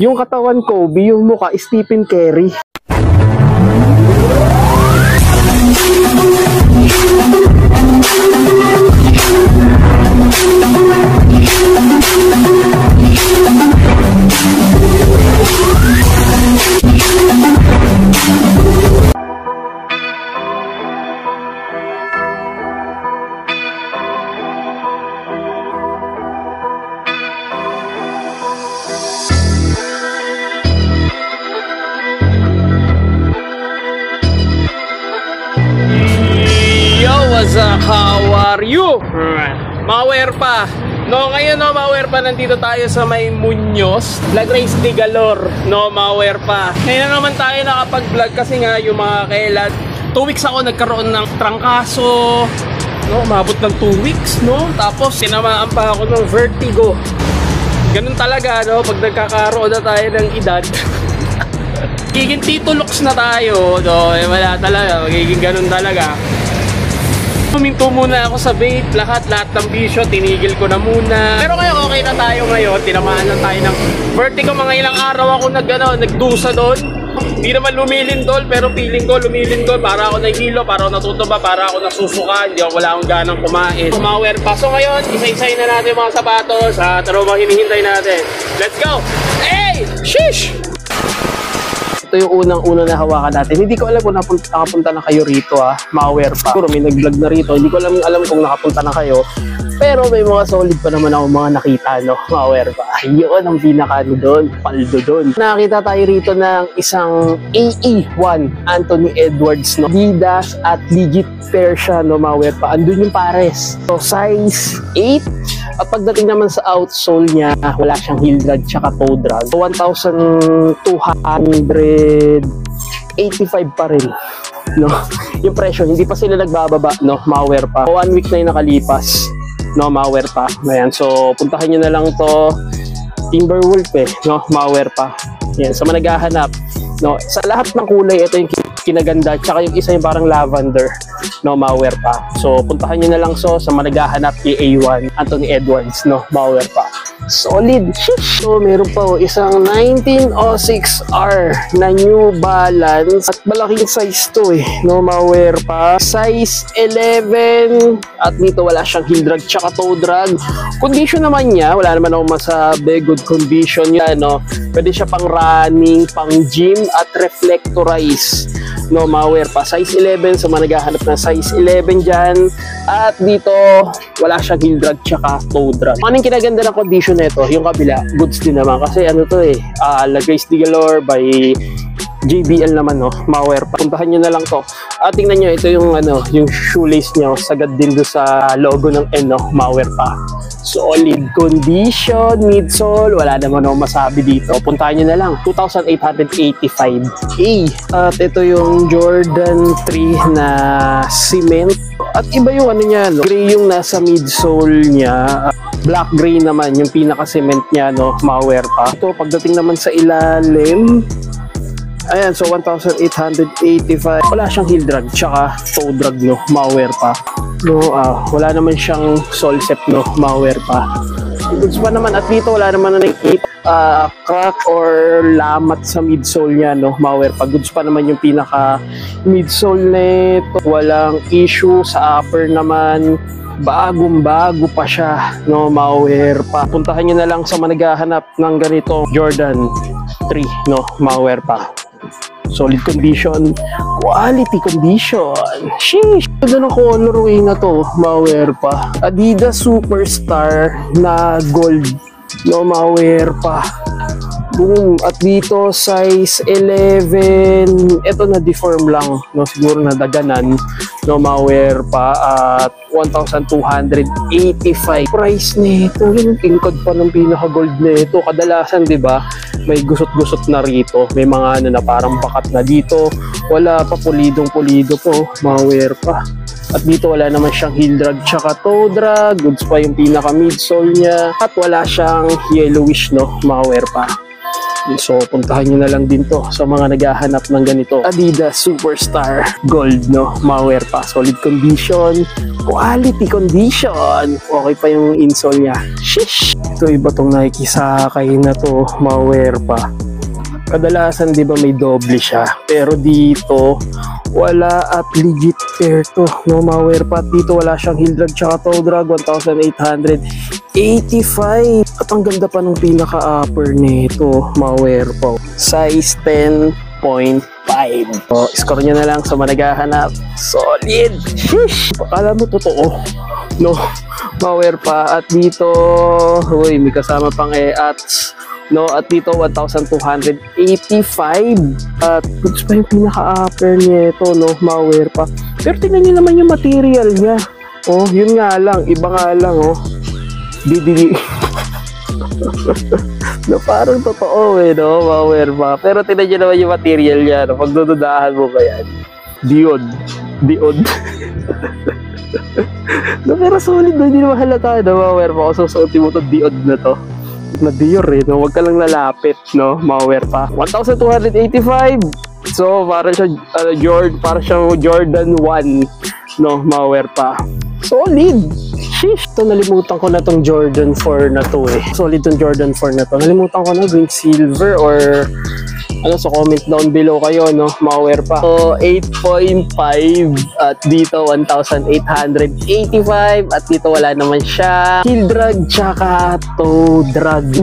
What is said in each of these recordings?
Yung katawan Kobe, yung mukha Stephen Curry. How are you? Mawer pa. No, ngayon no, Mawer pa, nandito tayo sa may Muñoz, Vlog Race de Galore. No, Mawer pa. Ngayon naman tayo nakapag-vlog kasi nga yung mga kailan. 2 weeks ako nagkaroon ng trangkaso. No, umabot ng 2 weeks, no? Tapos tinamaan pa ako ng vertigo. Ganun talaga, no? Pag nagkakaroon na tayo ng edad. Magiging tituloks na tayo, no? Eh, wala talaga, magiging ganun talaga. Huminto muna ako sa vape, lahat ng bisyo, tinigil ko na muna. Pero ngayon okay na tayo ngayon, tinamaan na tayo ng vertigo. Mga ilang araw ako nagdusa doon. Hindi naman lumilindol, pero feeling ko lumilindol. Para ako nahihilo, para ako natutuba, para ako nasusuka. Hindi ako, wala akong ganang kumain. Mawer pa. So ngayon, isa-isay na natin mga sapatos. Pero mga hinihintay natin. Let's go! Hey! Shish! Ito yung unang-una na hawakan natin. Hindi ko alam kung nakapunta na kayo rito, Mawer pa. Siguro may nag-vlog na rito. Hindi ko alam kung nakapunta na kayo. Pero may mga solid pa naman ako mga nakita, no? Mawer pa. Yun ang pinaka doon, paldo doon. Nakita tayo rito ng isang AE1 Anthony Edwards, no? Adidas at legit pair siya, no? Mawer pa. Andun yung pares. So size 8. At pagdating naman sa outsole niya, wala siyang heel drag tsaka toe drag. 1,285 pa rin, no? Yung presyo, hindi pa sila nagbababa, no? Mawer pa. 1 week na yung nakalipas, no? Mawer pa. Ayan, so puntahan nyo na lang to. Timberwolf no? Mawer pa. Ayan, sa mga naghahanap, no? Sa lahat ng kulay, ito yung kinaganda. Tsaka yung isa yung parang lavender, no? Mawer pa. So puntahan nyo na lang sa mga naghahanap kay A1 Anthony Edwards, no? Mawer pa. Solid. So meron pa isang 1906R na New Balance at malaking size to, no? Mawer pa. Size 11 at dito wala siyang heel drag tsaka toe drag. Condition naman niya, wala naman akong masabi. Good condition yan, no? Pwede siya pang running, pang gym at reflectorize, no? Mawer pa. Size 11, so mga naghahanap ng size 11 dyan. At dito wala siyang heel drag tsaka toe drag. Anong kinaganda ng condition nito? Yung kabila, goods din naman kasi ano to Vlog Race de Galore by JBL naman, no? Mawer pa. Puntahan nyo na lang to. Tingnan nyo, ito yung yung shoelace nyo, sagad din do sa logo ng N, no? Mawer pa. Solid condition, midsole, wala naman akong masabi dito. Puntahan nyo na lang. 2,885. At ito yung Jordan 3 na cement. At iba yung niya, no? Gray yung nasa midsole niya. Black gray naman yung pinaka-cement niya, no? Mawer pa. Ito, pagdating naman sa ilalim, ayan, so 1,885. Wala siyang heel drag, tsaka toe drag, no? Mawer pa. No, wala naman siyang sole set, no? Mawer pa. Goods pa naman, at dito wala naman na nakikita crack or lamat sa midsole niya, no? Mawer pa. Goods pa naman yung pinaka midsole nito. Walang issue sa upper naman. Bagong-bago pa siya, no? Mawer pa. Puntahan nyo na lang sa managahanap ng ganito Jordan 3, no? Mawer pa. Solid condition, quality condition. Sheesh! Ganda ng colorway na to, Mawer pa. Adidas Superstar na gold, no? Mawer pa. Boom. At dito size 11, ito na deform lang, no? Siguro na daganan, no? Mawer pa. At 1,285 price nito. Yung tingkod pa ng pinaka gold nito. Kadalasan, di ba, may gusot-gusot na rito, may mga na parang bakat na dito. Wala pa, pulidong-pulido po, Mawer pa. At dito wala naman siyang heel drag tsaka toe drag. Goods pa yung pinaka midsole niya. At wala siyang yellowish, no? Mawer pa. So, puntahan nyo na lang din to sa mga naghahanap ng ganito. Adidas Superstar Gold, no? Malware pa. Solid condition. Quality condition. Okay pa yung insole niya. Shish! Ito iba tong Nike Sakay na to. Malware pa. Kadalasan, di ba, may doble siya. Pero dito, wala at legit pair to. No, malware pa. At dito, wala siyang heel drag tsaka toe drag. 1,885. At ang ganda pa ng pinaka-upper nito. Malware pa. Size 10.5. So, score nyo na lang sa managahanap. Solid! Sheesh! Akala mo totoo. No, malware pa. At dito, uy, may kasama pang ats. No, at dito 1,285 at goods pa yung pinaka-upper nito, no, malware pa. Pero tingnan niyo naman yung material niya. Oh, yun nga lang, iba nga lang, oh. Di. No, parang totoo eh, no, malware pa. Pero tingnan niyo naman yung material niya, no, pagdududahan mo ba yan? Diod. No, pero solid, no, hindi naman halata, no, malware pa. Kung susuotin mo to, diod na to. Na Dior eh, no? Huwag ka lang lalapit, no? Malware pa. 1,285. So, para siya Jordan 1, no? Malware pa. Solid! Sheesh! Ito, nalimutan ko na tong Jordan 4 na to eh. Solid tong Jordan 4 na to. Nalimutan ko na green silver or ano, so comment down below kayo, no? Malware pa. So, 8.5 at dito 1,885 at dito wala naman siya. Heel drag tsaka toe drag.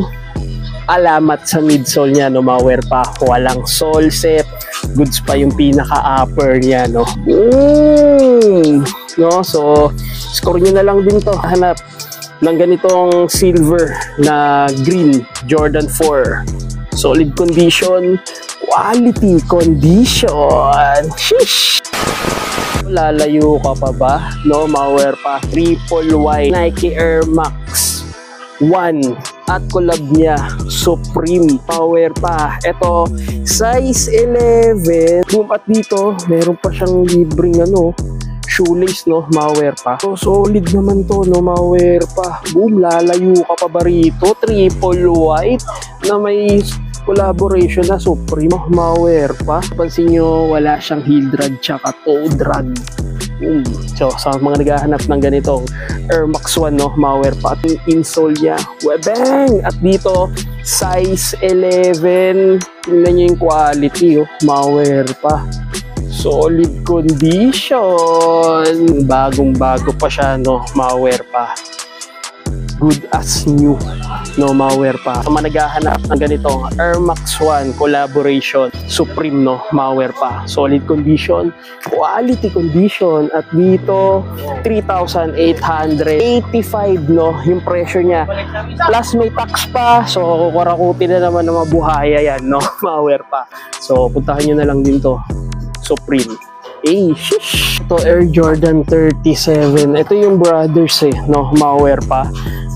Alamat sa midsole niya, no? Malware pa. Walang sole set. Goods pa yung pinaka-upper niya, no? No? So, score nyo na lang din to. Hanap ng ganitong silver na green Jordan 4. Solid condition, quality condition. Sheesh! Lalayo ka pa ba? No, malware pa. Triple Y Nike Air Max 1 at collab niya Supreme. Power pa. Ito, size 11. Boom, at dito, meron pa siyang libreng ano, shoelace, no, malware pa. So, solid naman to, no, malware pa. Boom, lalayo ka pa ba rito? Triple white na may collaboration na Supreme, malware pa. Pansin nyo, wala siyang heel drag tsaka toe drag. So, sa mga naghahanap ng ganitong Air Max 1, no, malware pa. At yung insole niya, webang! At dito, size 11. Tingnan nyo yung quality, oh, malware pa. Solid condition. Bagong-bago pa siya, no, malware pa. Good as new, no, malware pa. Sa mga naghahanap ng ganitong Air Max 1 collaboration Supreme, no, malware pa. Solid condition, quality condition. At dito 3,885, no, yung presyo niya. Plus may tax pa. So kukurakutin na naman ng mabuhaya yan, no, malware pa. So puntahan nyo na lang din to. Supreme. Shish! Ito, Air Jordan 37. Ito yung brothers eh, no, malware pa.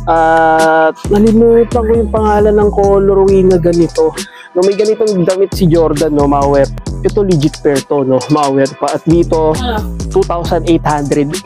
At nalimutan ko yung pangalan ng colorway na ganito. No, may ganitong damit si Jordan, no, malware. Ito legit pair to, no, malware pa. At dito 2,885.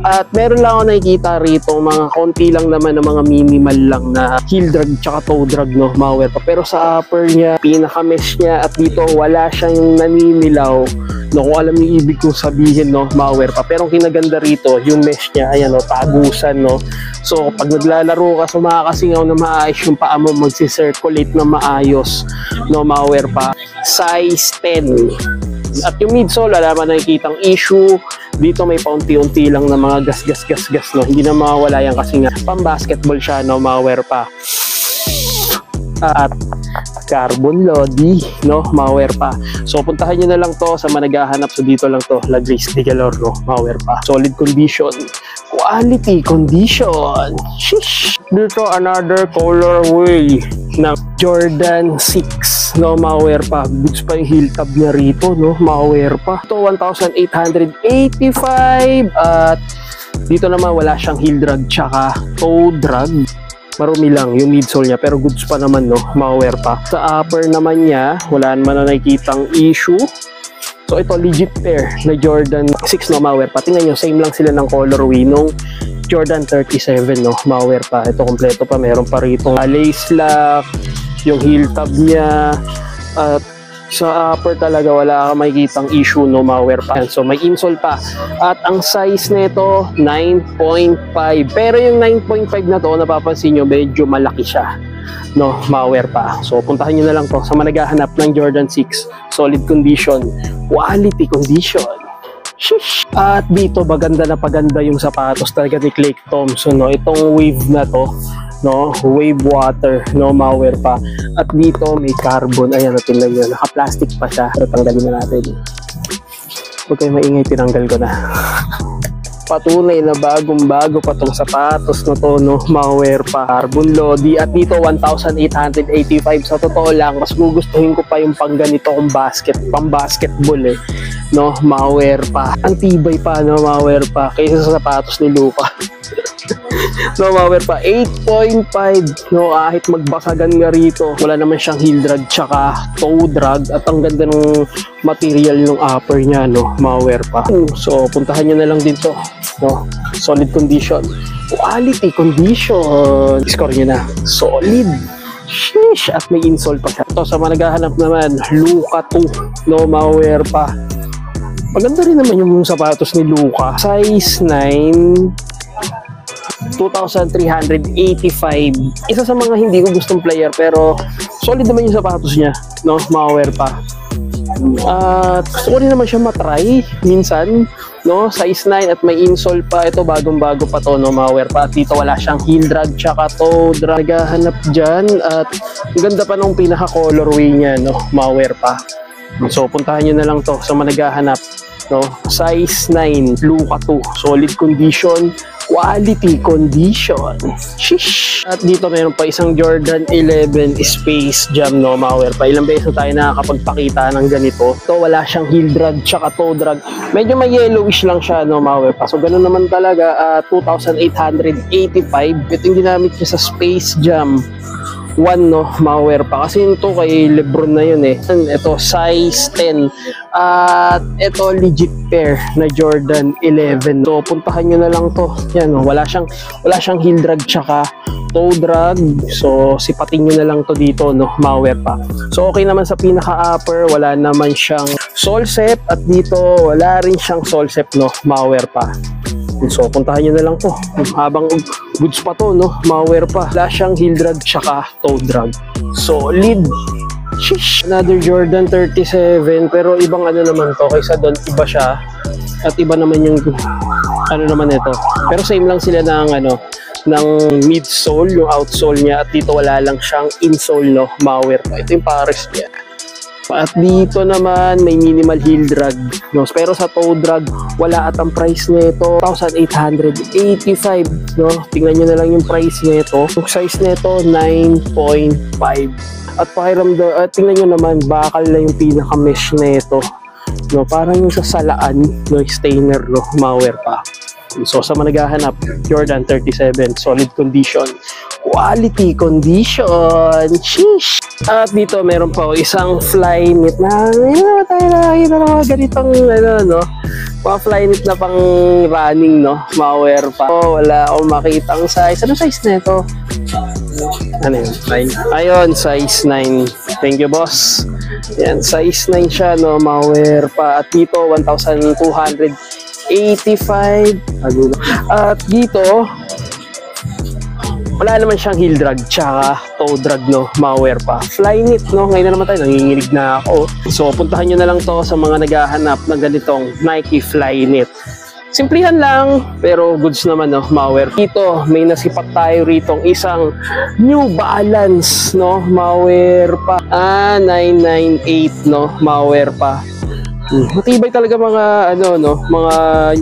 At meron lang ako nakikita rito mga konti lang naman ng mga minimal lang na heel drag tsaka toe drag, no, malware pa. Pero sa upper niya, pinaka-mesh niya, at dito wala siyang naninilaw, no, kung alam yung ibig kong sabihin, no, malware pa. Pero ang kinaganda rito, yung mesh niya, ayan, no, tagusan, no. So pag naglalaro ka, so makakasingaw na maayos yung paa mo, magsi-circulate na maayos, no, malware pa. Size 10. At yung midsole, wala naman nakikitang issue. Dito may paunti-unti lang na mga gas, no. Hindi na mawawala yan kasi nga pang-basketball siya, no, malware pa. At carbon lodi, no, malware pa. So puntahan nyo na lang to sa managahanap. So dito lang to, La Grace de Galor, no, malware pa. Solid condition, quality condition. Shish! Dito another colorway ng Jordan 6, no, malware pa. Goods pa yung heel tab niya rito, no, malware pa. Ito 1,885. At dito naman wala siyang heel drag tsaka toe drag. Marumi lang yung midsole niya, pero goods pa naman, no, malware pa. Sa upper naman niya, wala naman na nakikitang issue. So ito legit pair na Jordan 6, no, malware pa. Tingnan nyo, same lang sila ng colorway nung Jordan 37, no, malware pa. Ito kompleto pa, meron pa rito lace lock, yung heel tab niya, at sa upper talaga wala kang makikitang issue, no, malware pa. So may insole pa. At ang size nito 9.5. Pero yung 9.5 na to, napapansin nyo, medyo malaki siya, no, malware pa. So puntahan nyo na lang to sa managahanap ng Jordan 6. Solid condition, quality condition. Shish. At dito maganda na paganda yung sapatos talaga ni Klay Thompson, no. Itong wave na to, no, wave water, no, malware pa. At dito may carbon, ayan, natin yun, naka-plastic pa siya. Pero tanggalin na natin. Huwag kayo maingay, tinanggal ko na. Patunay na bagong-bago pa tong sapatos na to, no, malware pa. Carbon Lodi. At dito 1,885. Sa totoo lang, mas gugustuhin ko pa yung pang ganito kong pang basketball, eh, no, malware pa. Ang tibay pa, no, malware pa, kaysa sa sapatos ni Luka. No, malware pa. 8.5, no, kahit magbasagan nga rito, wala naman siyang heel drag tsaka toe drag. At ang ganda ng material ng upper niya, no, malware pa. So puntahan nyo na lang din to, no, solid condition, quality condition. Score nyo na, solid. Sheesh. At may insole pa siya. Ito sa mga naghahanap naman, Luka 2, no, malware pa. Maganda rin naman yung sapatos ni Luka. Size 9, 2,385. Isa sa mga hindi ko gustong player, pero solid naman yung sapatos niya, no, malware pa. At gusto ko rin naman siya matry minsan, no, size 9 at may insole pa. Ito bagong-bago pa to, no, malware pa. At dito wala siyang heel drag tsaka toe drag. Naghahanap dyan. At ang ganda pa nung pinaka colorway niya, no, malware pa. So puntahan nyo na lang to sa mga naghahanap, no, size 9, Luka 2, solid condition, quality condition. Shish. At dito meron pa isang Jordan 11 Space Jam, no, malware pa. Ilang beses na tayo nakakapagpakita ng ganito. Ito wala siyang heel drag tsaka toe drag. Medyo may yellowish lang siya, no, malware pa. So ganun naman talaga. 2,885. Ito yung ginamit niya sa Space Jam 1, no, malware pa. Kasi ito kay Lebron na yun, eh. Ito size 10. At ito legit pair na Jordan 11. So puntahan nyo na lang to. Yan, no, wala siyang heel drag tsaka toe drag. So sipatin nyo na lang to dito, no, malware pa. So okay naman sa pinaka upper, wala naman siyang sole set. At dito wala rin siyang sole set, no, malware pa. So puntahan nyo na lang to. Habang goods pa to, no, malware pa. Wala siyang heel drag tsaka toe drag. Solid. Shish. Another Jordan 37, pero ibang ano naman to kaysa doon, iba siya. At iba naman yung ano naman ito. Pero same lang sila ng ano, ng midsole, yung outsole niya. At dito wala lang siyang insole, no, malware pa. Ito yung pares niya. At dito naman may minimal heel drag, no, pero sa toe drag wala. At ang price nito 1,885, no. Tingnan nyo na lang yung price nito. Yung size nito 9.5. At pakiramdam, tingnan nyo naman, bakal na yung pinaka mesh nito, no, parang yung sa salaan, no, stainer, no, malware pa. So sa mga naghahanap, Jordan 37, solid condition, quality condition. Sheesh. At dito meron pa isang Flyknit na tayo nakakita ng mga ganitong ano, no, mga Flyknit na pang running, no, malware pa. So, wala akong makitang size. Ano size na ito? Ano yun? 9. Ayun, size 9. Thank you, boss. Yan, size 9 siya, no, malware pa. At dito 1,285. At dito wala naman siyang heel drag tsaka toe drag, no, malware pa. Flyknit, no, ngayon na naman tayo, nanginginig na ako. So puntahan nyo na lang to sa mga naghahanap ng ganitong Nike Flyknit. Simplihan lang, pero goods naman, no, malware. Dito may nasipat tayo ritong isang New Balance, no, malware pa. 998, no, malware pa. Matibay talaga mga ano, no, mga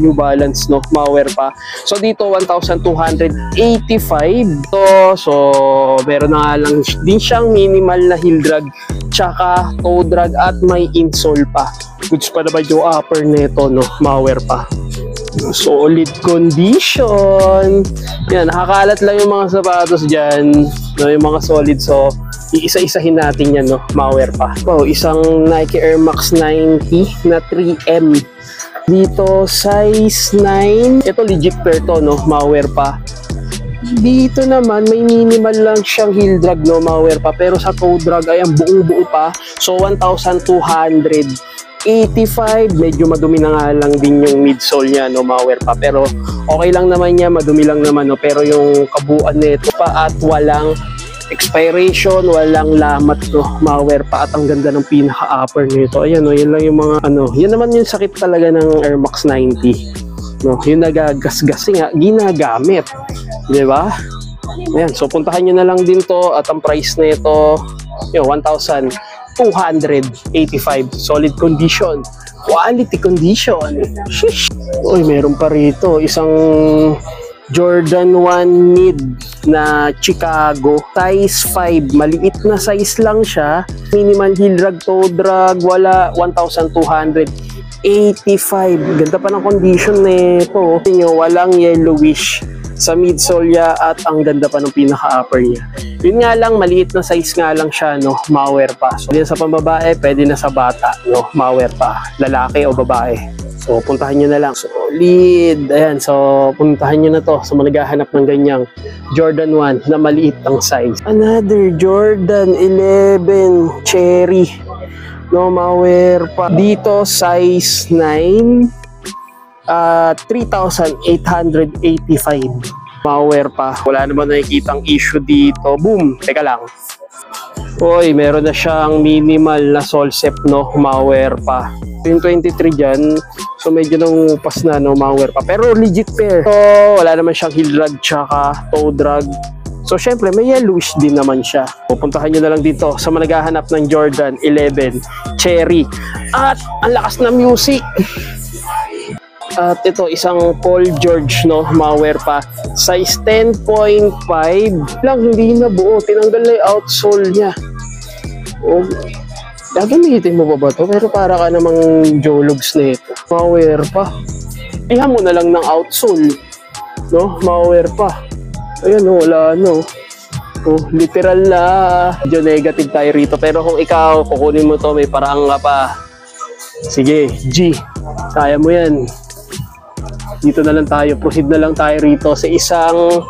New Balance, no, malware pa. So dito 1,285 to. So meron na lang din siyang minimal na heel drag tsaka toe drag at may insole pa. Goods pa naman yung upper nito, no, malware pa. Solid condition. Yan, nakakalat lang yung mga sapatos dyan, no, yung mga solid. So iisa-isahin natin yan, no, malware pa. Oh, isang Nike Air Max 90 na 3M. Dito size 9. Ito legit pair to, no, malware pa. Dito naman, may minimal lang siyang heel drag, no, malware pa. Pero sa toe drag, ayan, buong-buo pa. So, 1,285. Medyo madumi na nga lang din yung midsole niya, no, malware pa. Pero, okay lang naman niya, madumi lang naman, no. Pero yung kabuuan nito pa at walang expiration, walang lamat, no, malware pa. At ang ganda ng pinaka-upper nito. Ayan, no, yan lang yung mga, yan naman yung sakit talaga ng Air Max 90. No, yung nagagasgas nga, ginagamit. Di ba? Ayan, so puntahan nyo na lang din to at ang price na ito, 1,285. Solid condition. Quality condition. Shish! Uy, meron pa rito. Isang Jordan 1 mid na Chicago. Size 5. Maliit na size lang siya. Minimal heel drag, toe drag. Wala. 1,285. Ganda pa ng condition nito. Walang yellowish sa midsole niya at ang ganda pa ng pinaka-upper niya. Yun nga lang, maliit na size nga lang siya, no, malware pa. So, din sa pambabae, pwede na sa bata, no, malware pa. Lalaki o babae. So, puntahan nyo na lang. Solid. Ayan, so, puntahan nyo na to sa mga naghahanap ng ganyang Jordan 1 na maliit ang size. Another Jordan 11 Cherry. No, malware pa. Dito, size 9. 3,885. Malware pa. Wala naman nakikitang issue dito. Boom! Teka lang. Uy, meron na siyang minimal na solsep, no? Malware pa. Yung 23 dyan, so medyo nangupas na, no? Malware pa. Pero legit pair. So, wala naman siyang heel drag tsaka toe drag. So, syempre, may yellowish din naman siya. Pupuntahan nyo na lang dito sa managahanap ng Jordan 11 Cherry. At ang lakas na music. At ito, isang Paul George, no, malware pa. Size 10.5 lang, hindi na buo. Tinanggal na yung outsole niya. Oh, gagamitin mo ba to? Pero para ka namang jologs na ito. Malware pa. Iha mo na lang ng outsole. No, malware pa. Ayan, no, wala, no. Oh, literal na. Medyo negative tayo rito. Pero kung ikaw, kukunin mo to, may parang ka pa. Sige, G. Kaya mo yan. Dito na lang tayo, proceed na lang tayo rito sa isang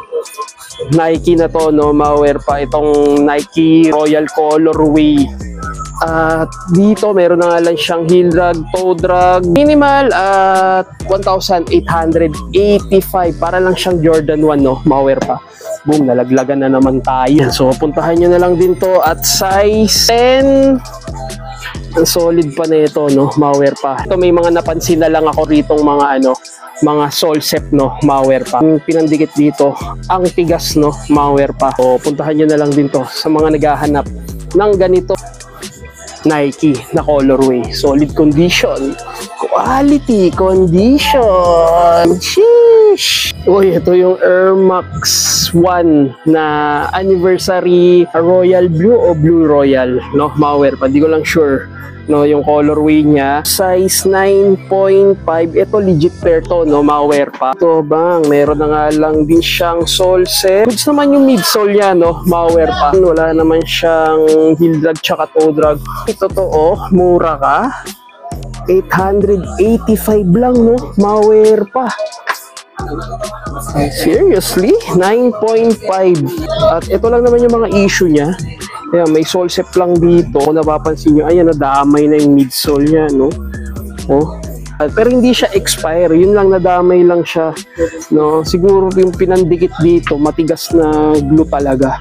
Nike na to, no, malware pa. Itong Nike Royal Colorway. At dito, meron na nga lang siyang heel drag, toe drag, minimal at 1,885. Para lang siyang Jordan 1, no, malware pa. Boom, nalaglagan na naman tayo. So, puntahan nyo na lang din to at size 10. Ang solid pa na ito, no, malware pa. Ito, may mga napansin na lang ako ritong mga mga solsep, no, malware pa. Yung pinandikit dito, ang tigas, no, malware pa. So, puntahan nyo na lang din to sa mga naghahanap ng ganito Nike na colorway. Solid condition. Quality condition. Sheesh! Uy, ito yung Air Max 1 na anniversary Royal Blue o Blue Royal, no, malware pa. Hindi ko lang sure, no, yung colorway niya. Size 9.5. Ito legit pair to, no, malware pa. Ito bang, meron na nga lang din siyang sole set. Goods naman yung midsole niya, no, malware pa. Wala naman siyang heel drag tsaka toe drag. Ito to, oh, mura ka. 885 lang, no, malware pa. Seriously? 9.5. At ito lang naman yung mga issue niya. Ayan, may solsep lang dito. Kung napapansin nyo, ayan, nadamay na yung midsole niya, no? Oh. Pero hindi siya expire. Yun lang, nadamay lang siya, no? Siguro yung pinandikit dito, matigas na glue talaga.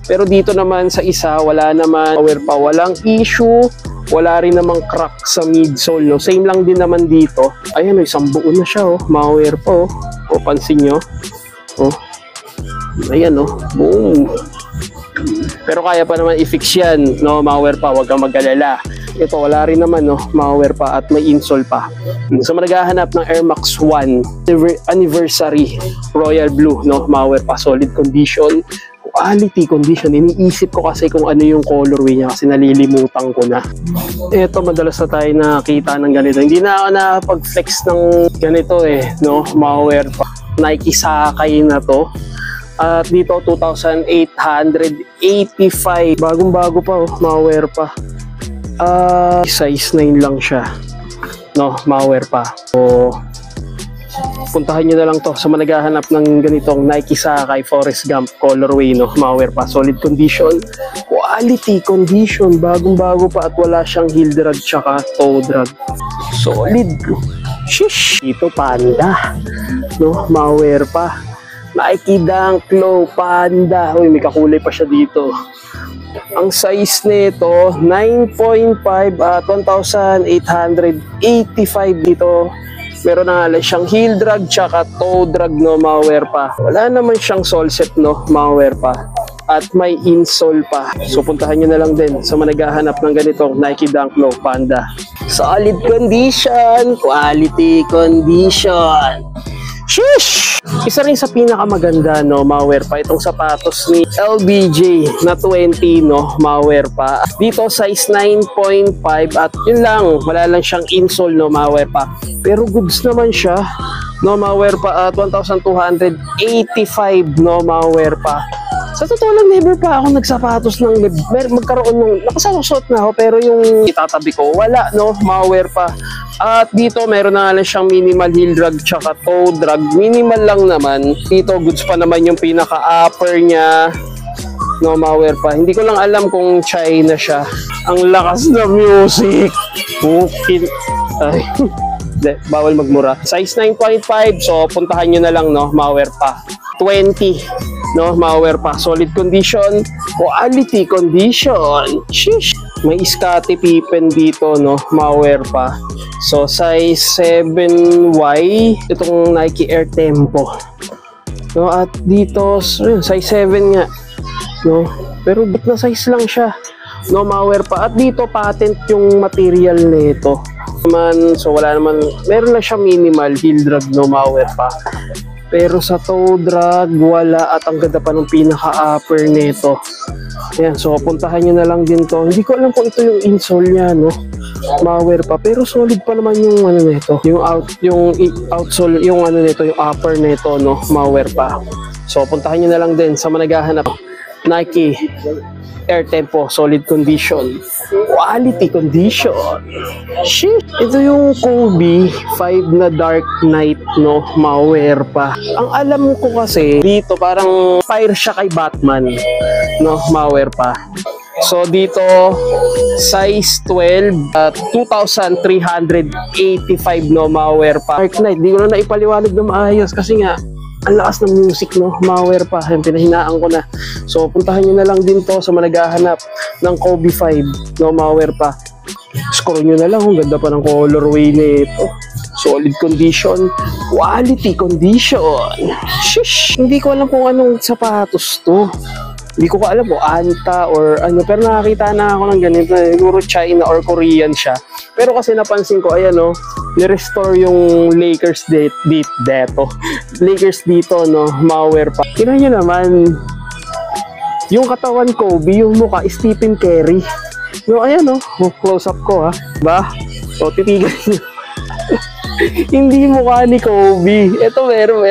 Pero dito naman sa isa, wala naman power pa. Walang issue. Wala rin namang crack sa midsole, no? Same lang din naman dito. Ayan, isang buo na siya, oh. Malware pa, oh. O, pansin nyo. Oh. Ayan, oh. Boom. Pero kaya pa naman i-fix yan, no, malware pa, huwag kang mag-alala. Ito, wala rin naman, no, malware pa at may insole pa. So, maghahanap ng Air Max 1 Anniversary Royal Blue, no, malware pa, solid condition, quality condition. Iniisip ko kasi kung ano yung colorway niya kasi nalilimutan ko na. Ito, madalas na tayo nakita ng ganito. Hindi na ako nakapag-flex ng ganito, no, malware pa. Nike Sakay na to. At dito 2,885. Bagong-bago pa, oh, malware pa. Size 9 lang siya. No, malware pa. So, puntahan nyo na lang to sa mga naghahanap ng ganitong Nike Sacai Forrest Gump colorway, no? Mga wear pa, solid condition, quality condition, bagong-bago pa at wala siyang heel drag tsaka toe drag. Solid. Shish! Ito Panda, no? Mga wear pa. Nike Dunk Low Panda. Uy, may kakulay pa siya dito. Ang size nito 9.5 at 1,885 dito. Meron na nga lang siyang heel drag tsaka toe drag, no? Mga wear pa. Wala naman siyang sole set, no? Mga wear pa. At may insole pa. So puntahan nyo na lang din sa managahanap ng ganitong Nike Dunk Low Panda. Solid condition, quality condition. Sheesh! Isa rin sa pinakamaganda, no, mga wear pa, itong sapatos ni LBJ na 20, no, mga wear pa. Dito size 9.5 at yun lang, wala lang siyang insole, no, mga wear pa. Pero goods naman siya, no, mga wear pa, at 1,285, no, mga wear pa. Sa totoo lang, never pa ako nagsapatos ng magkaroon ng, nakasasot na ako, pero yung itatabi ko, wala, no, mga wear pa. At dito meron na nga lang siyang minimal heel drag tsaka toe drag. Minimal lang naman. Dito goods pa naman yung pinaka-upper niya. No, mga wear pa. Hindi ko lang alam kung China siya. Ang lakas na music. Okay. Ay. Bawal magmura. Size 9.5. So puntahan nyo na lang, no, mga wear pa. 20. No, mga wear pa. Solid condition. Quality condition. Sheesh. May Scottie Pippen dito, no, mga wear pa. So size 7Y itong Nike Air Tempo, no, at dito so, size 7 nga, no, pero bit na size lang siya, no, mga wear pa. At dito patent yung material nito naman, so wala naman, meron na siya minimal heel drag, no, mga wear pa. Pero sa toe drag wala, at ang ganda pa ng pinaka-upper nito. Ayan, so puntahan nyo na lang din to. Hindi ko alam kung ito yung insole niya, no, mga wear pa, pero solid pa naman yung ano nito, yung outsole, yung ano nito, yung upper nito, no, mga wear pa. So puntahan nyo na lang din sa managahanap Nike Air Tempo, solid condition, quality condition. Shit, ito yung Kobe 5 na Dark Knight, no, mga wear pa. Ang alam ko kasi dito parang fire siya kay Batman, no, mga wear pa. So dito size 12 at 2,385, no, mga wear pa. Dark Knight, di ko na naipaliwanag na maayos kasi nga ang lakas ng music, no, mga wear pa. Pinahinaan ko na. So puntahan nyo na lang din to sa managahanap ng Kobe 5, no, mga wear pa. Score nyo na lang, ang ganda pa ng colorway nito. Solid condition, quality condition. Shish! Hindi ko alam kung anong sapatos to. Hindi ko alam kung Anta or ano, pero nakakita na ako ng ganito. Siguro China or Korean siya. Pero kasi napansin ko, ayan, no, ni-restore yung Lakers dito. Lakers dito, no, mga wear pa. Tingnan nyo naman, yung katawan Kobe, yung mukha Stephen Curry. No, ayan, no, close up ko, ha. Diba? So, titigan nyo. Hindi mukha ni Kobe. Ito meron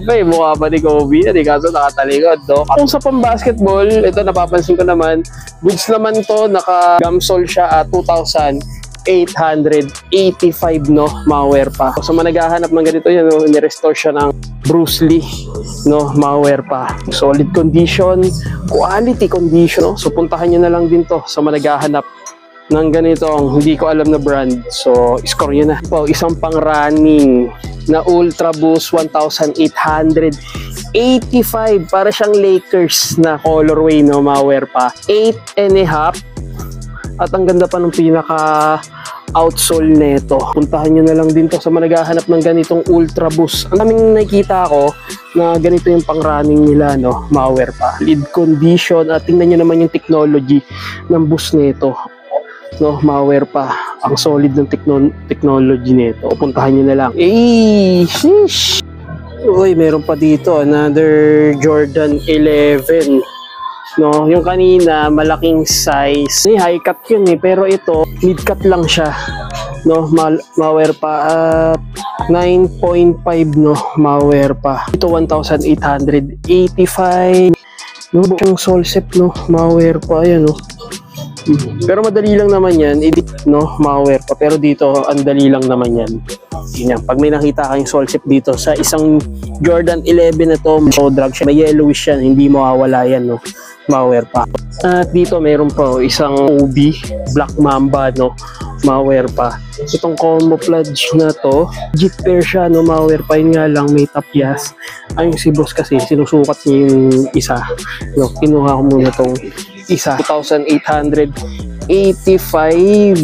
pa eh. Mukha pa ni Kobe. Hindi kaso nakatalikod, no? Kung sa pang-basketball, ito napapansin ko naman, goods naman to, naka-gamsole siya at 2,885, no, mga wear pa. So, sa managahanap ng ganito yan, no, ni-restore siya ng Bruce Lee, no, mga wear pa. Solid condition, quality condition, no? So, puntahan nyo na lang din to sa managahanap ng ganitong hindi ko alam na brand. So score yun na. So, isang pang running na Ultra Boost 1,885, para siyang Lakers na colorway, no, mga wear pa. 8.5 at ang ganda pa ng pinaka outsole neto. Puntahan nyo na lang din to sa managahanap ng ganitong Ultra Boost. Ang daming nakikita ko na ganito yung pang running nila, no, mga wear pa. Lead condition, at tingnan nyo naman yung technology ng boost neto, no, mga wear pa. Ang solid ng technology nito. Puntahan nyo na lang. Sheesh! Uy, meron pa dito another Jordan 11, no, yung kanina malaking size, high cut yun eh, pero ito mid cut lang siya, no, mga wear pa at 9.5, no, mga wear pa. Ito 1,885, no, yung sole set, no, mga wear pa. Ayan, no, Pero madali lang naman yan, edit, no, malware pa. Pero dito, ang dali lang naman yan. Yan. Pag may nakita kayong solsip dito sa isang Jordan 11 na to, drag siya, may yellowish yan, hindi mawawala yan, no, malware pa. At dito meron pa isang OB, Black Mamba, no, malware pa. Itong camouflage na to, legit pair siya, no, malware pa. Yun nga lang, may tapyas. Ayun si boss kasi, sinusukat niya yung isa. No, kinuha ko muna tong isa. 2,885.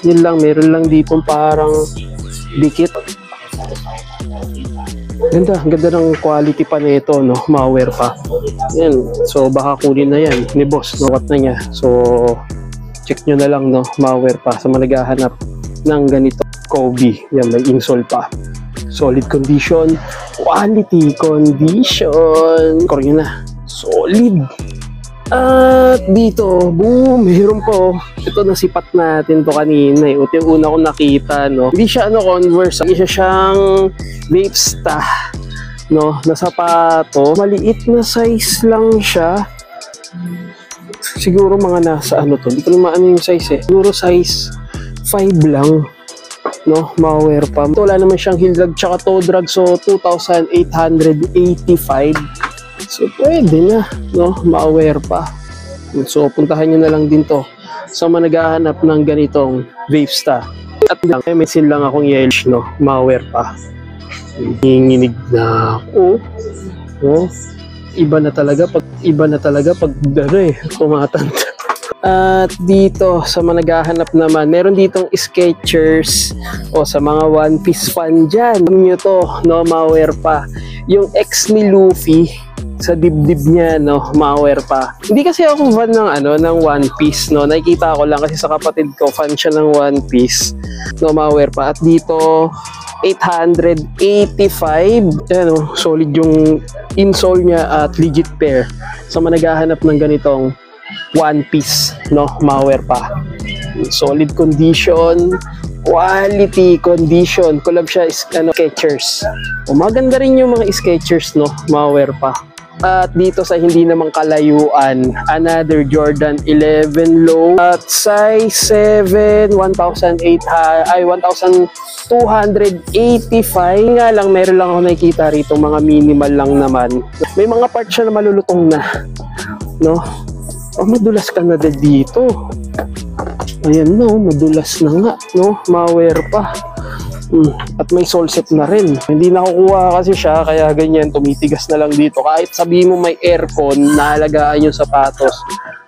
Yun lang, meron lang dito parang dikit. Ganda ng quality pa nito, no, malware pa. Yan, so baka kunin na yan ni boss, nukat na niya. So check nyo na lang, no, malware pa sa mga naghahanap ng ganito Kobe. Yan, may insole pa, solid condition, quality condition. Core nyo na, solid. At dito, boom, meron po. Ito nasipat natin to kanina eh. Ito yung una ko nakita, no. Hindi siya Converse, hindi siya siyang Vapesta, no, na sapato. Maliit na size lang siya. Siguro mga nasa ano to, hindi ko naman ano yung size eh. Siguro size 5 lang, no, malware pa. Ito wala naman siyang heel drag tsaka toe drag, so 2,885. So pwede na, no, malware pa. So puntahan nyo na lang din to sa mga naghahanap ng ganitong Vapesta. At may sin lang akong yellow, no, malware pa. Nanginginig na ako. Oh, iba na talaga pag ano eh, tumatanda. At dito sa mga naghahanap naman, meron ditong Skechers o sa mga One Piece fan dyan. Alam nyo to, no, malware pa. Yung ex ni Luffy sa dibdib niya, no, malware pa. Hindi kasi ako fan ng ano, ng One Piece, no. Nakikita ko lang kasi sa kapatid ko fan siya ng One Piece, no, malware pa. At dito 885. Ayan, no, solid yung insole niya at legit pair sa mga naghahanap ng ganitong One Piece, no, malware pa. Solid condition, quality condition. Collab siya is ano, Skechers. O, maganda rin yung mga Skechers, no, malware pa. At dito sa hindi namang kalayuan, another Jordan 11 low at size 7, 1,285. Nga lang, meron lang ako nakikita rito, mga minimal lang naman. May mga parts siya na malulutong na, no. Oh, madulas ka na dito. Ayan, no, madulas na nga, no, malware pa. At may sole set na rin. Hindi nakukuha kasi siya, kaya ganyan, tumitigas na lang dito. Kahit sabihin mo may aircon, naalagaan yung sapatos,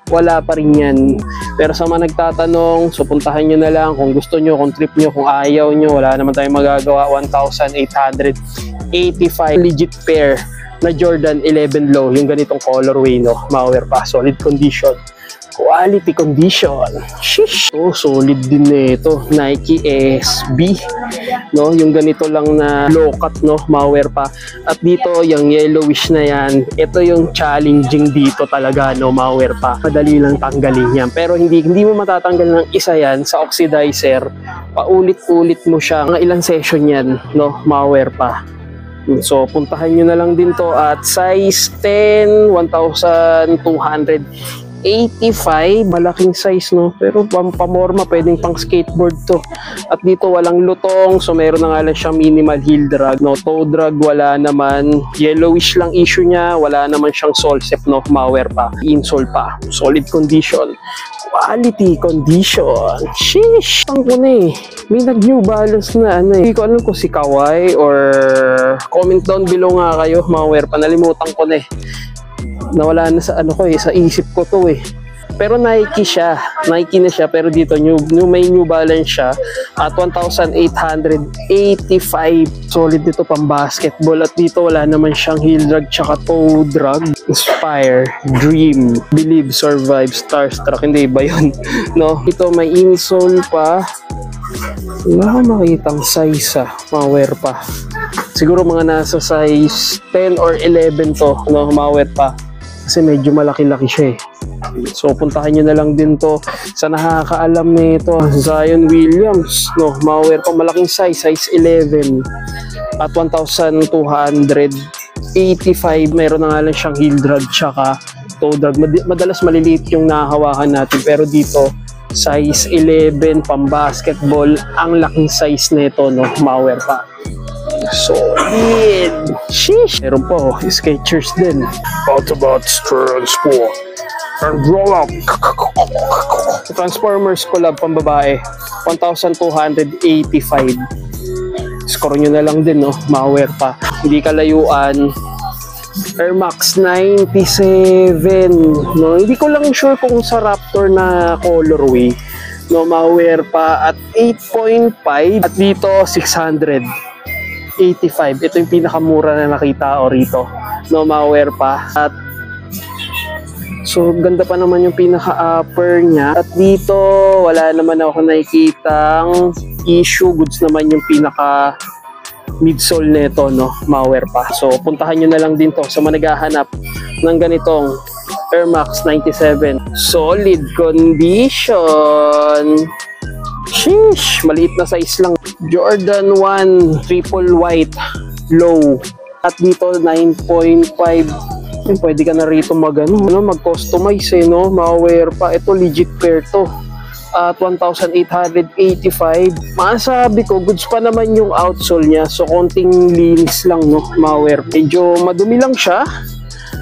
wala pa rin yan. Pero sa mga nagtatanong, so puntahan nyo na lang kung gusto nyo, kung trip nyo, kung ayaw nyo, wala naman tayong magagawa. 1,885 legit pair na Jordan 11 low, yung ganitong colorway, no, malware pa, solid condition, quality condition. Sheesh. So solid din nito, Nike SB, no, yung ganito lang na low cut, no, malware pa. At dito yung yellowish na yan, ito yung challenging dito talaga, no, malware pa. Madali lang tanggalin yan, pero hindi mo matatanggal ng isa yan sa oxidizer. Paulit-ulit mo siya, mga ilang session yan, no, malware pa. So puntahan nyo na lang din to at size 10, 1,285. Malaking size, no, pero pamorma, pwedeng pang skateboard to. At dito walang lutong, so meron na nga lang siyang minimal heel drag, no, toe drag wala naman, yellowish lang issue niya, wala naman siyang sole set, no, malware pa, insole pa, solid condition, quality condition. Sheesh, ang ko na eh. May nag-New Balance na ano eh. Hindi ko alam kung si Kawai or comment down below nga kayo, malware pa. Nalimutan ko na eh. Nawala na sa ano ko eh, sa isip ko to eh. Pero Nike siya. Nike na siya, pero dito may New Balance siya at 1,885. Solid dito pang basketball. At dito wala naman siyang heel drag tsaka toe drag. Inspire, dream, believe, survive, starstruck. Hindi ba yun? No? Ito may insole pa. Wala akong makitang size, malware pa. Siguro mga nasa size 10 or 11 to, no, malware pa. Kasi medyo malaki-laki siya eh. So puntahan nyo na lang din to sa nakakaalam nito, Zion Williams, no, malware pa, malaking size 11 at 1,285. Meron na nga lang siyang heel drag tsaka toe drag. Madalas maliliit yung nahahawakan natin, pero dito size 11 pang basketball. Ang laking size nito, no, Mawer pa. Solid. Sheesh. Meron pa, oh, Skechers din. Autobots Transport and roll up. Transformers collab pang babae, 1,285. Score nyo na lang din, no, Mawer pa. Hindi kalayuan, Air Max 97, no. Hindi ko lang sure kung sa Raptor na colorway, no, Mawer pa at 8.5 at dito 685. Ito yung pinakamura na nakita ko rito, no, Mawer pa. At so ganda pa naman yung pinaka-upper niya. At dito wala naman ako nakikitang issue. Goods naman yung pinaka midsole nito, no, Mawer pa. So puntahan nyo na lang din to sa managahanap ng ganitong Air Max 97. Solid condition. Sheesh, maliit na size lang. Jordan 1 triple white low. At dito 9.5. Pwede ka na rito mag-customize, no, Mawer pa. Ito legit pair to. At 1,885. Masabi ko, goods pa naman yung outsole niya. So, konting linis lang, no, Mawer. Medyo madumi lang siya,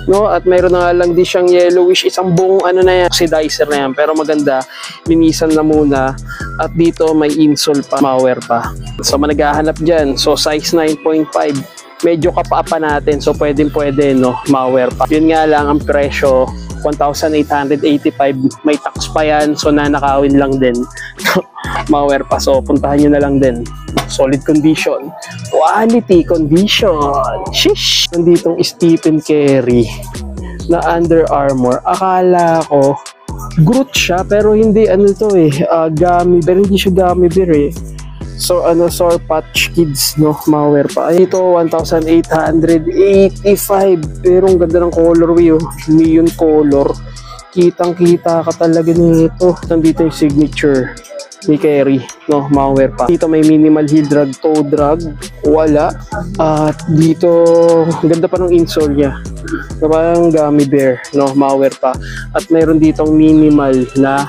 no, at mayroon na lang din siyang yellowish. Isang buong ano na yan, oxidizer na yan. Pero maganda, linisan na muna. At dito, may insole pa, Mawer pa. So, managahanap dyan. So, size 9.5. Medyo kapaapa natin. So, pwede, no, Mawer pa. Yun nga lang, ang presyo, 1,885, may tax pa yan, so nanakawin lang din. Mawer pa, so puntahan nyo na lang din. Solid condition, quality condition. Shish! Nanditong Stephen Curry na Under Armour. Akala ko Groot siya, pero hindi, ano to gummy bear. Hindi siya gummy bear So Sour Patch Kids, no, Mawer pa. Ay, ito 1,885, pero ang ganda ng colorway, neon color. Kitang kita ka talaga nito. Nandito yung signature ni Curry, no, Mawer pa. Dito may minimal heel drag, toe drag, wala. At dito ganda pa ng insole niya, parang gummy bear, no, Mawer pa. At mayroon ditong minimal na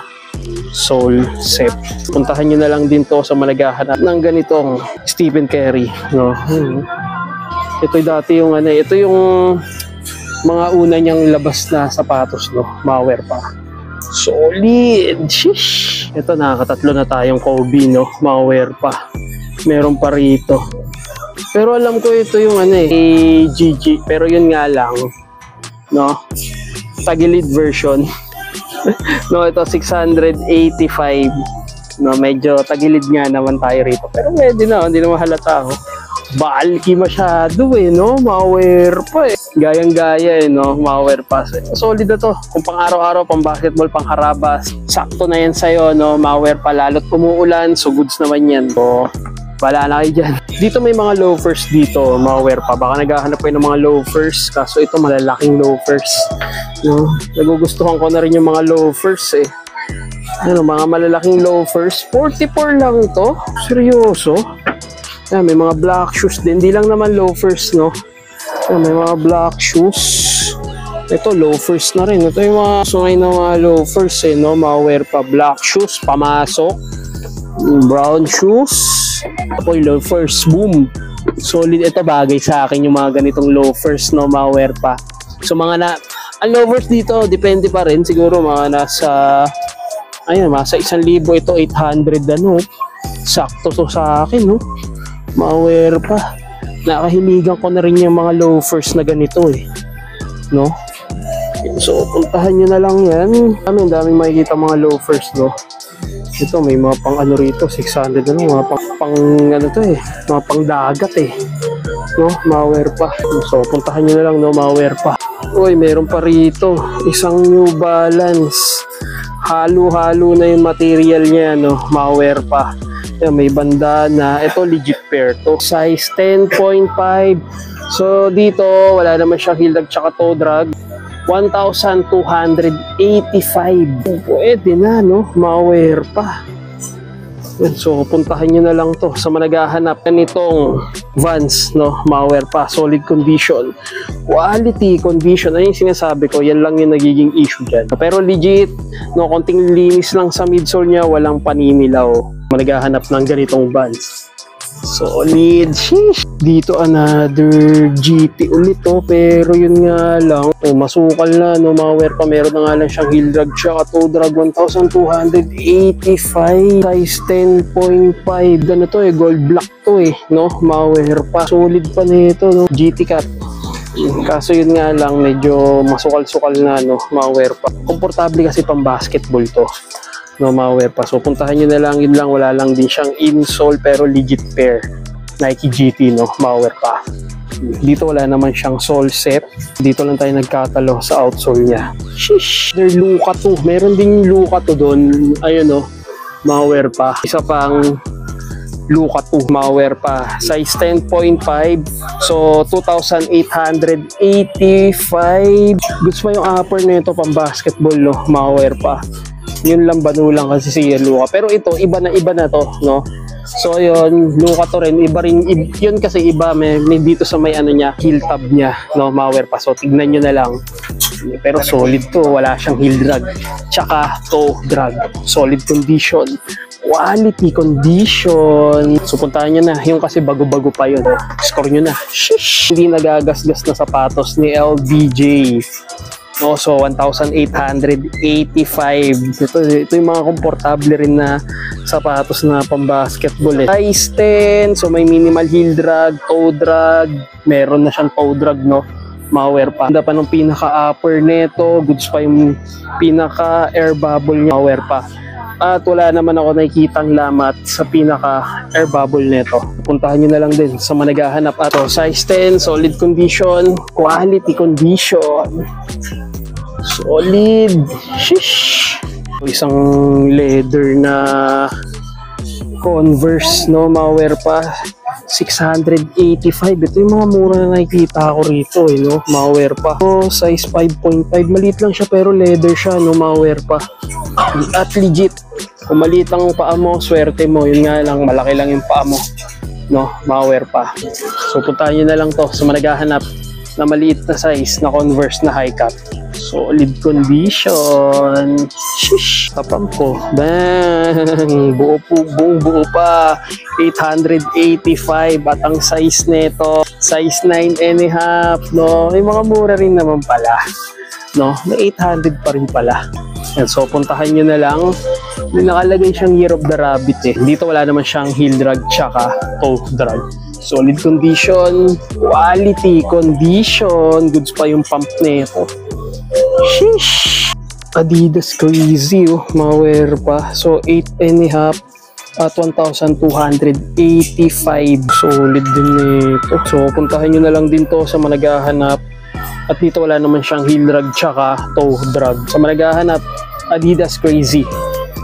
sole set. Puntahan nyo na lang din to sa managahanap ng ganitong Stephen Curry, no. Ito dati yung ito yung mga una niyang labas na sapatos, no, Mawer pa. Solid. Shish. Ito, nakakatatlo na tayong Kobe, no, Mawer pa. Meron pa rito, pero alam ko ito yung GG, pero yun nga lang, no, tagilid version. No, ito 685. No, medyo tagilid nga naman tayo rito. Pero pwede na, hindi naman halata ako. Bulky masyado, no, Mawer pa Gayang-gaya, no, Mawer pa. Solid na to. Kung pang araw-araw, pang basketball, pang harabas, sakto na yan sa'yo, no, Mawer pa. Lalo't umuulan, so goods naman yan. So, wala na kayo dyan. Dito may mga loafers dito, Mawer pa. Baka naghahanap kayo ng mga loafers, kaso ito malalaking loafers, no. Nagugustuhan ko na rin yung mga loafers, mga malalaking loafers. 44 lang to. Seryoso. May mga black shoes din. Hindi lang naman loafers, no. May mga black shoes. Ito loafers na rin. Ito yung mga sungay na mga loafers, no, Mawer pa. Black shoes, pamasok. Brown shoes. Ito yung loafers, boom. Solid. Ito, bagay sa akin yung mga ganitong loafers, no, Mawer pa. So ang loafers dito, depende pa rin. Siguro mga nasa, masa 1,000 ito, 800, sakto to sa akin, no, Mawer pa. Nakahiligan ko na rin yung mga loafers na ganito, no. So puntahan nyo na lang yan. Daming makikita mga loafers, no. Ito may mga pang rito, 600, mga pang mga pang dagat, no, Mawer pa. So puntahan nyo na lang, no, Mawer pa. Uy, meron pa rito isang New Balance. Halo-halo na yung material niya, no, Mawer pa. May bandana. Ito legit pair to. Size 10.5. So dito wala naman siya heel drag tsaka toe drag. 1,285. Pwede na, no, Mawer pa. So puntahan nyo na lang to sa managahanap nitong Vans, no, Mawerpa, solid condition, quality condition. Ano yung sinasabi ko, yan lang yung nagiging issue dyan. Pero legit, no, konting linis lang sa midsole nya, walang paninilaw. Managahanap ng ganitong Vans. Solid. Sheesh. Dito another GT ulit, oh, pero yun nga lang, oh, masukal na, no, Mawerpa. Meron na nga lang siyang heel drag tsaka toe drag, 1,285 size 10.5. Ano to eh, gold black to eh, no, Mawerpa. Solid pa nito, no, GT cat. Kaso yun nga lang, medyo masukal-sukal na, no, Mawerpa. Komportable kasi pang basketball to, no, Mawerpa. So puntahan nyo na lang, yun lang, wala lang din siyang insole pero legit pair Nike GT, no, Mawerpa. Dito wala naman siyang sole set, dito lang tayo nagkatalo sa outsole niya. Shish, there's Luka to, meron din yung Luka to doon, ayun, no, Mawerpa. Isa pang Luka to, Mawerpa, size 10.5, so 2,885. Gusto mo yung upper nito pang basketball, no, Mawerpa. Yun lang, banulang kasi si Luka. Pero ito, iba na to, no? So yun, Luka to rin, iba rin, yun kasi iba, may dito sa may ano niya, heel tab niya, no, Mawerpa. So tignan nyo na lang. Pero solid to, wala siyang heel drag, tsaka toe drag. Solid condition, quality condition. So puntahan nyo na, yung kasi bago-bago pa yun. Score nyo na. Shish! Hindi nagagasgas na sapatos ni LBJ. No, so 1,885. Ito yung mga komportable rin na sapatos na pang-basketball, eh. Size 10, so may minimal heel drag, toe drag, meron na siyang toe drag, no, Mawerpa. Ganda pa ng pinaka-upper neto, goods pa yung pinaka-air bubble niya, Mawerpa. At wala naman ako nakikitang lamat sa pinaka-air bubble neto. Puntahan nyo na lang din sa managahanap. Ato, size 10, solid condition, quality condition. Solid. Shish. Isang leather na Converse, no, Mawerpa, 685. Ito yung mga mura na nakikita ko rito, eh, no, Mawerpa. So, size 5.5. Maliit lang siya pero leather siya, no, Mawerpa. At legit, kung maliit ang paa mo, swerte mo. Yun nga lang, malaki lang yung paa mo, no, Mawerpa. So puntahan nyo na lang to sa managahanap na maliit na size na Converse na high cut. Solid condition. Shish, tapang ko. Bang! Buo po, buo pa. 885 at ang size nito, size 9.5, no? May mga mura rin naman pala, no? May 800 pa rin pala. And so puntahan nyo na lang. May nakalagay siyang Year of the Rabbit, eh. Dito wala naman siyang heel drag tsaka toe drag. Solid condition, quality condition, goods pa yung pump nito. Sheesh! Adidas Crazy, oh, Mawerpa. So 8.5 at 1,285. Solid din nito. So puntahan nyo na lang din to sa managahanap. At dito wala naman siyang heel drag tsaka toe drag. Sa managahanap, Adidas Crazy.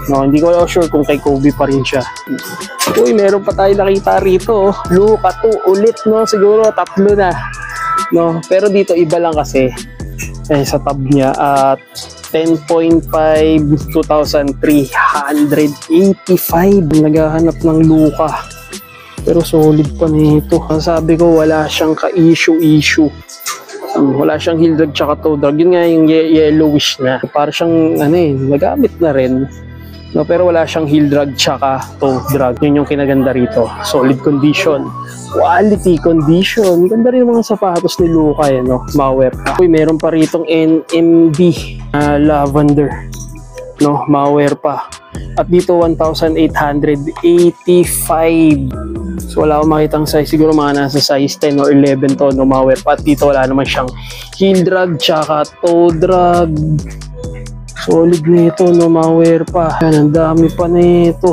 No, hindi ko sure kung kay Kobe pa rin siya. Uy, meron pa tayo nakita rito, oh. Luka 2 ulit, no? Siguro 3 na, no? Pero dito iba lang kasi sa tab niya at 10.5, 2,385. Naghahanap ng Luka. Pero solid pa nito. Sabi ko, wala siyang ka-issue. Wala siyang heel drag tsaka toe drag. Yun nga yung yellowish na. Para siyang, ano eh, nagamit na rin. No, pero wala siyang heel drag tsaka toe drag. Yun yung kinaganda rito. Solid condition. Quality condition. Ganda rin mga sapatos ni Luka, eh, no? Mawerpa. Uy, meron pa ritong NMD lavender, no, Mawerpa. At dito 1,885. So wala akong makitang size, siguro mga nasa size 10 or 11 to, no, Mawerpa. At dito wala naman siyang heel drag tsaka toe drag. Solid nito, no, Mawerpa. Yan, ang dami pa nito.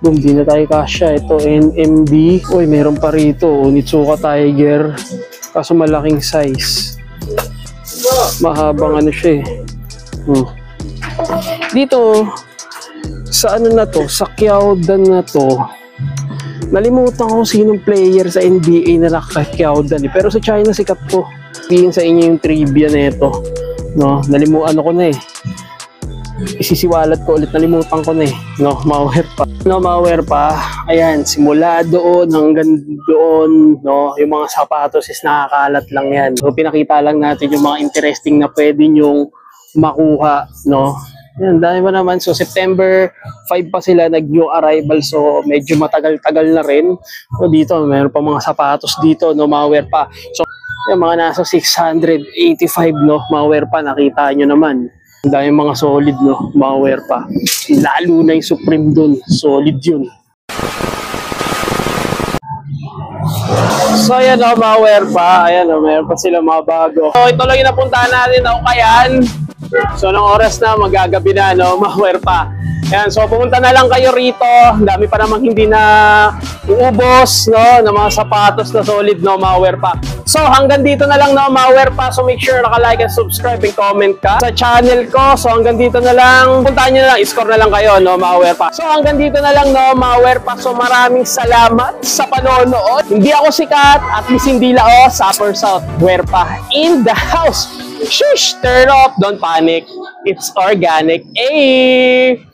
Boom, di na tayo kasya. Ito, NMD. Uy, meron pa rito. Onitsuka Tiger. Kaso malaking size. Mahabang ano siya, eh. Dito, sa ano na to, sa Kyaodan na to, nalimutan ko sinong player sa NBA na naka-Kyaodan, eh. Pero sa China, sikat to. Tingin sa inyo yung trivia na ito. No, nalimutan ko na, eh. isisiwalat ko ulit, nalimutan ko na eh, no, malware pa. No, malware pa. Ayan, simula doon hanggang doon, no, yung mga sapatos is nakakalat lang yan. So, pinakita lang natin yung mga interesting na pwede nyong makuha, no. Yan, dahil ba naman, so September 5 pa sila nag-new arrival, so medyo matagal-tagal na rin. So, dito, meron pa mga sapatos dito, no, malware pa. So, yung mga nasa 685, no, malware pa, nakita nyo naman. Dahil mga solid, no, malware pa. Lalo na yung Supreme dun, solid yun. So ayan o, malware pa. Ayan o, meron pa sila mga bago. So ito lang yung napuntahan natin na Ukayan. So ng oras na, magagabi na, no, malware pa. Ayan, so pumunta na lang kayo rito. Ang dami pa namang hindi na uubos, no, na mga sapatos na solid, no, malware pa. So hanggang dito na lang, no, malware pa. So make sure naka-like and subscribe and comment ka sa channel ko. So hanggang dito na lang. Puntahan nyo na lang, score na lang kayo, no, malware pa. So hanggang dito na lang, no, malware pa. So maraming salamat sa panonood. Hindi ako sikat, at least hindi lao. Supper South, where pa in the house. Shush, turn off, don't panic. It's organic. Hey!